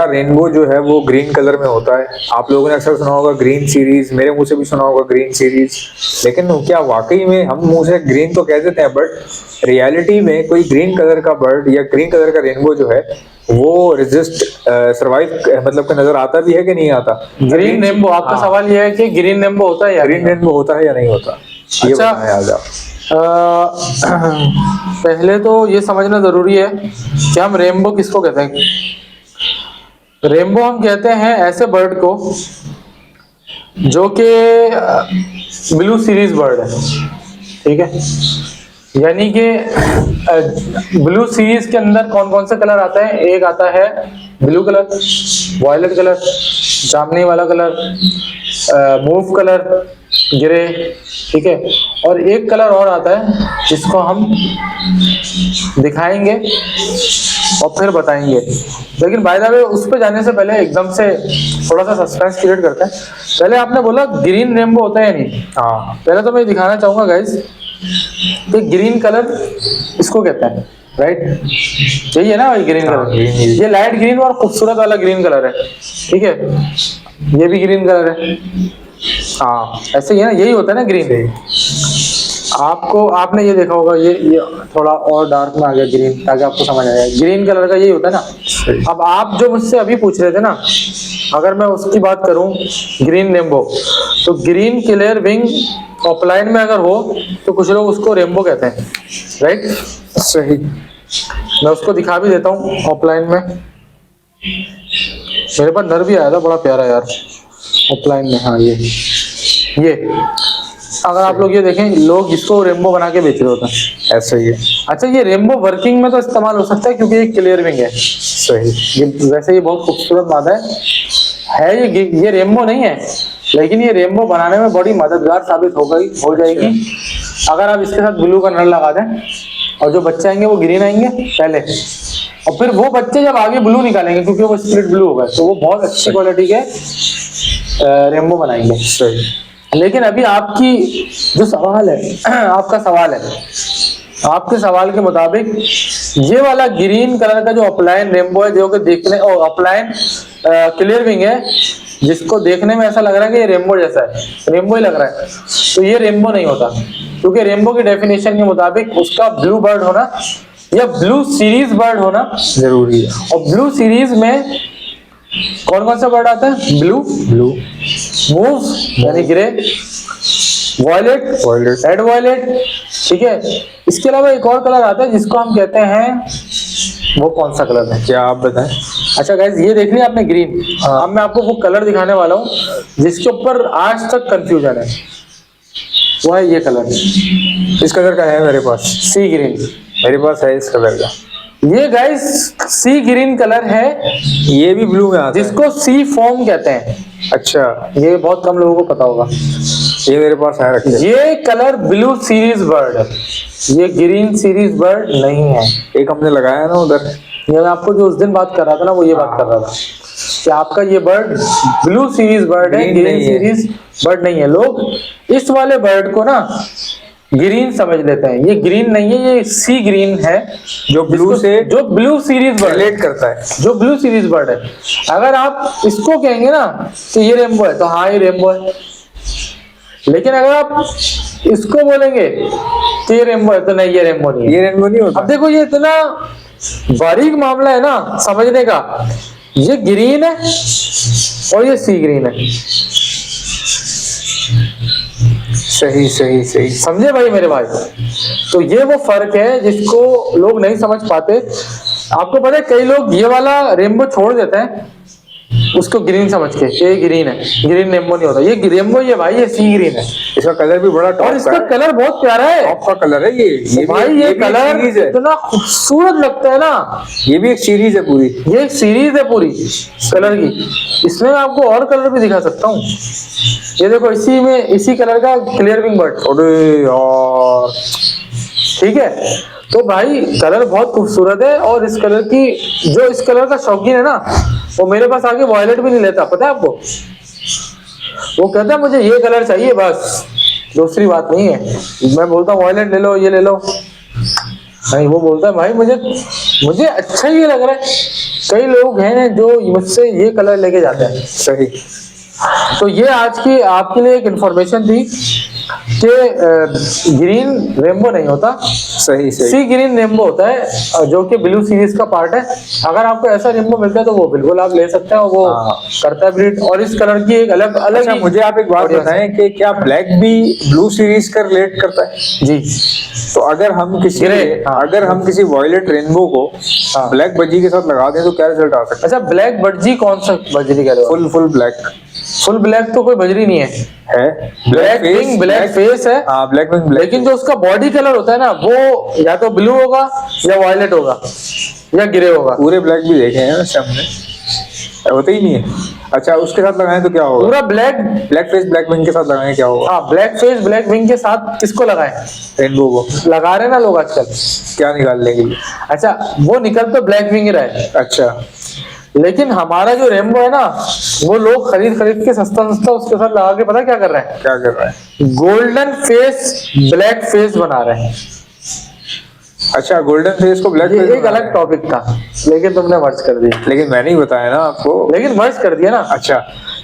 Rainbow जो है वो ग्रीन कलर में होता है। आप लोगों ने अक्सर सुना होगा ग्रीन सीरीज, मेरे मुंह से भी सुना होगा ग्रीन सीरीज, लेकिन क्या वाकई में हम मुंह से ग्रीन तो कह देते हैं, बट रियलिटी में कोई ग्रीन कलर का बर्ड या ग्रीन कलर का रेनबो जो है वो रेजिस्ट सरवाइव मतलब का नजर आता भी है कि नहीं आता? ग्रीन रेनबो, आपका सवाल यह है कि ग्रीन रेनबो होता है या ग्रीन रेनबो होता है या नहीं होता? अच्छा, पहले तो ये समझना जरूरी है कि हम रेनबो किसको कहते हैं। रेनबो हम कहते हैं ऐसे बर्ड को जो कि ब्लू सीरीज बर्ड है, ठीक है। यानी कि ब्लू सीरीज के अंदर कौन कौन से कलर आते हैं? एक आता है ब्लू कलर, वायलेट कलर, जामनी वाला कलर, मूव कलर, ग्रे, ठीक है। और एक कलर और आता है जिसको हम दिखाएंगे और फिर बताएंगे, लेकिन बाय द वे उस पर जाने से पहले एकदम से थोड़ा सा सस्पेंस क्रिएट करते हैं। पहले आपने बोला ग्रीन रेनबो होता है या नहीं? हाँ। पहले तो मैं दिखाना चाहूंगा गाइस कि ग्रीन कलर इसको कहते हैं, राइट? यही है ना भाई ग्रीन कलर। ये लाइट ग्रीन और खूबसूरत वाला ग्रीन कलर है, ठीक है। ये भी ग्रीन कलर है, हाँ ऐसे ही है ना, यही होता है ना ग्रीन। आपने ये देखा होगा, ये थोड़ा और डार्क में आ गया ग्रीन, ताकि आपको समझ आ जाए ग्रीन कलर का यही होता है ना। अब आप जो मुझसे अभी पूछ रहे थे ना, अगर मैं उसकी बात करूं ग्रीन रेनबो, तो ग्रीन क्लियर विंग ऑफलाइन में अगर हो तो कुछ लोग उसको रेनबो कहते हैं, राइट? सही। मैं उसको दिखा भी देता हूँ ऑफलाइन में। मेरे पास नर भी आया था बड़ा प्यारा यार ऑफलाइन में। हाँ ये अगर आप लोग ये देखें, लोग इसको रेनबो बना के बेच रहे होते हैं, ऐसा ही है। अच्छा, ये रेनबो वर्किंग में तो इस्तेमाल हो सकता है क्योंकि ये क्लियर विंग है। सही। वैसे ये बहुत खूबसूरत बात है ये रेनबो नहीं है, लेकिन ये रेनबो बनाने में बड़ी मददगार साबित हो जाएगी अगर आप इसके साथ ब्लू का नर लगा दें, और जो बच्चे आएंगे वो ग्रीन आएंगे पहले, और फिर वो बच्चे जब आगे ब्लू निकालेंगे क्योंकि वो स्प्लिट ब्लू होगा, तो वो बहुत अच्छी क्वालिटी के रेनबो बनाएंगे। सही। लेकिन अभी आपकी जो सवाल है आपका सवाल है, आपके सवाल के मुताबिक ये वाला ग्रीन कलर का जो अपलाइन रेनबो है, जो कि देखने और अपलाइन क्लियर विंग है, जिसको देखने में ऐसा लग रहा है कि ये रेनबो जैसा है, रेनबो ही लग रहा है, तो ये रेनबो नहीं होता। क्योंकि रेनबो की डेफिनेशन के मुताबिक उसका ब्लू बर्ड होना या ब्लू सीरीज बर्ड होना जरूरी है। और ब्लू सीरीज में कौन कौन सा बर्ड आता है? ब्लू, मूव यानी ग्रे, वॉयलेट, रेड वॉयलेट, ठीक है। इसके अलावा एक और कलर आता है जिसको हम कहते हैं, वो कौन सा कलर है क्या आप बताएं? अच्छा गाइस, ये देख लिया आपने ग्रीन। अब मैं आपको वो कलर दिखाने वाला हूँ जिसके ऊपर आज तक कंफ्यूजन है, वो है ये कलर। इस कलर का है मेरे पास, सी ग्रीन मेरे पास है इस कलर का। ये गाइस सी ग्रीन कलर है, ये भी ब्लू में आता है, जिसको सी फोम कहते हैं। अच्छा, ये बहुत कम लोगों को पता होगा। ये मेरे पास है, रखिए। ये कलर ब्लू सीरीज बर्ड है, ये ग्रीन सीरीज बर्ड नहीं है। एक हमने लगाया ना उधर, ये मैं आपको जो उस दिन बात कर रहा था ना, वो ये बात कर रहा था कि आपका ये बर्ड ब्लू सीरीज बर्ड है, ग्रीन सीरीज बर्ड नहीं है। लोग इस वाले बर्ड को ना ग्रीन समझ लेते हैं, ये ग्रीन नहीं है, ये सी ग्रीन है, जो ब्लू से जो ब्लू सीरीज बर्ड रिलेट करता है, जो ब्लू सीरीज बर्ड है। अगर आप इसको कहेंगे ना कि ये रेनबो है, तो हाँ ये रेनबो है। लेकिन अगर आप इसको बोलेंगे कि ये रेनबो है, तो नहीं ये रेनबो नहीं है, ये रेनबो नहीं होता। अब देखो ये इतना बारीक मामला है ना समझने का। ये ग्रीन है और ये सी ग्रीन है। सही सही सही, समझे भाई मेरे भाई? तो ये वो फर्क है जिसको लोग नहीं समझ पाते। आपको पता है कई लोग ये वाला रेनबो छोड़ देते हैं उसको ग्रीन समझ के, ये ग्रीन है, ग्रीन रेनबो नहीं होता, ये रेनबो ये भाई ये सी ग्रीन है। इसका कलर भी बड़ा टॉप और इसका कलर बहुत प्यारा है, टॉप का कलर है ये भाई। ये कलर इतना खूबसूरत लगता है ना, ये भी एक सीरीज है पूरी, ये एक सीरीज है पूरी कलर की। इसमें मैं आपको और कलर भी दिखा सकता हूँ। ये देखो इसी कलर का क्लियर विंग बर्ड। अरे यार, ठीक है, तो भाई कलर बहुत खूबसूरत है। और इस कलर की जो इस कलर का शौकीन है ना, वो मेरे पास आके वॉयलेट भी नहीं लेता, पता है आपको? वो कहता है मुझे ये कलर चाहिए बस, दूसरी बात नहीं है। मैं बोलता हूँ वॉयलेट ले लो, ये ले लो, नहीं, वो बोलता है भाई मुझे अच्छा ये लग रहा है, कई लोग हैं जो मुझसे ये कलर लेके जाते हैं। सही। तो ये आज की आपके लिए एक इंफॉर्मेशन थी कि ग्रीन रेनबो नहीं होता, सही सही। सी ग्रीन रेनबो होता है, जो कि ब्लू सीरीज का पार्ट है। अगर आपको ऐसा रेनबो मिलता है तो वो बिल्कुल आप ले सकते हैं, और वो हाँ। करता है ब्रीड। और इस कलर की एक अलग अलग अच्छा, ही मुझे आप एक बात audience है। बताएं कि क्या ब्लैक भी ब्लू सीरीज का रिलेट करता है? जी। तो अगर हम किसी ग्रे, हाँ। अगर हम किसी वॉयलेट रेनबो को हाँ। ब्लैक बजी के साथ लगा दें तो क्या रिजल्ट आ सकता अच्छा, ब्लैक बज्जी कौन सा बजरी कह रहे है? हो? फुल ब्लैक फुल ब्लैक तो कोई बजरी नहीं है, है। ब्लैक विंग ब्लैक फेस है। हाँ, ब्लैक विंग ब्लैक। लेकिन जो उसका बॉडी कलर होता है ना, वो या तो ब्लू होगा या वायलेट होगा या ग्रे होगा। पूरे ब्लैक भी देखे हैं वैसे हमने, होते ही नहीं है। अच्छा, उसके साथ लगाएं तो क्या होगा? पूरा black, black face black wing के साथ लगाएं क्या होगा? हाँ, ब्लैक फेस ब्लैक विंग के साथ किसको लगाएं? रेनबो को। लगा रहे ना लोग आजकल। क्या निकाल लेंगे? अच्छा, वो निकल तो ब्लैक विंग रहा है, अच्छा। लेकिन हमारा जो रेनबो है ना, वो लोग खरीद के सस्ता उसके साथ लगा के पता क्या कर रहे हैं? क्या कर रहा है? गोल्डन फेस ब्लैक फेस बना रहे हैं। अच्छा, गोल्डन फेस को ब्लैक ये फेस एक अलग टॉपिक था, लेकिन तुमने मर्ज कर दिया। लेकिन मैंने ही बताया ना आपको। लेकिन मर्ज कर दिया ना। अच्छा,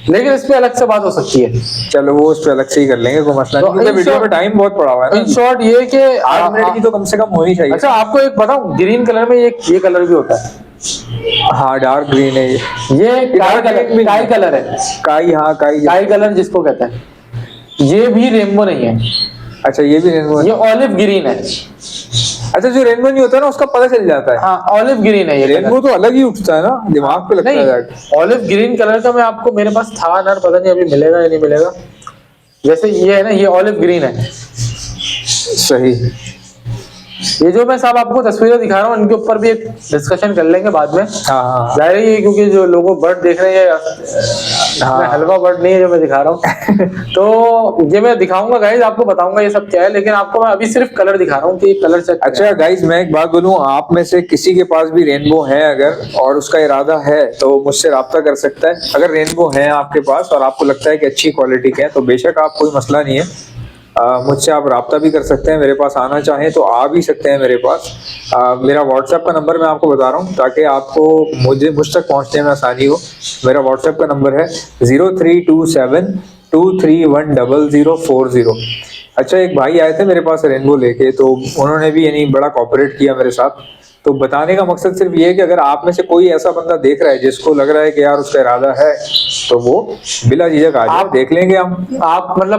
लेकिन इस पे अलग से बात हो सकती है। चलो वो उस पे अलग से ही कर लेंगे, कोई मसला तो नहीं, क्योंकि in वीडियो short- में टाइम बहुत पड़ा हुआ है इन ना। शॉर्ट ये कि 8 मिनट की तो कम से कम होनी चाहिए। अच्छा, आपको एक बताऊं, ग्रीन कलर में ये कलर भी होता है। हाँ, डार्क ग्रीन है ये काई dark green भी कलर, काई कलर है, काई। हाँ, काई। काई कलर जिसको कहते हैं। ये भी रेनबो नहीं है, अच्छा, ये भी रेनबो ये है। ऑलिव ग्रीन है। अच्छा, जो रेनबो नहीं होता ना उसका पता चल जाता है। हाँ, ऑलिव ग्रीन है ये रेनबो तो अलग ही उठता है ना, दिमाग पे लगता है नहीं, जाके। ऑलिव ग्रीन कलर का मैं आपको, मेरे पास था ना, पता नहीं अभी मिलेगा या नहीं मिलेगा। जैसे ये है ना, ये ऑलिव ग्रीन है। सही। ये जो मैं सब आपको तस्वीरें दिखा रहा हूँ, इनके ऊपर भी एक डिस्कशन कर लेंगे बाद में। हाँ हाँ जाहिर है, क्योंकि जो लोगों बर्ड देख रहे हैं, हाँ। हलवा बर्ड नहीं है जो मैं दिखा रहा हूँ। तो ये मैं दिखाऊंगा गाइस, आपको बताऊंगा ये सब क्या है, लेकिन आपको मैं अभी सिर्फ कलर दिखा रहा हूँ कि कलर चेक। अच्छा गाइज, मैं एक बात बोलूं, आप में से किसी के पास भी रेनबो है अगर, और उसका इरादा है तो मुझसे राब्ता कर सकता है। अगर रेनबो है आपके पास और आपको लगता है कि अच्छी क्वालिटी के हैं तो बेशक आप, कोई मसला नहीं है, मुझसे आप राब्ता भी कर सकते हैं। मेरे पास आना चाहें तो आ भी सकते हैं मेरे पास। मेरा व्हाट्सएप का नंबर मैं आपको बता रहा हूँ ताकि आपको मुझ तक पहुँचने में आसानी हो। मेरा व्हाट्सएप का नंबर है 0327231040। अच्छा, एक भाई आए थे मेरे पास रेनबो लेके, तो उन्होंने भी यानी बड़ा कोऑपरेट किया मेरे साथ। तो बताने का मकसद सिर्फ ये है कि अगर आप में से कोई ऐसा बंदा देख रहा है जिसको लग रहा है कि यार उसका इरादा है, तो वो बिला झिझक आ जाए, देख लेंगे हम। आप मतलब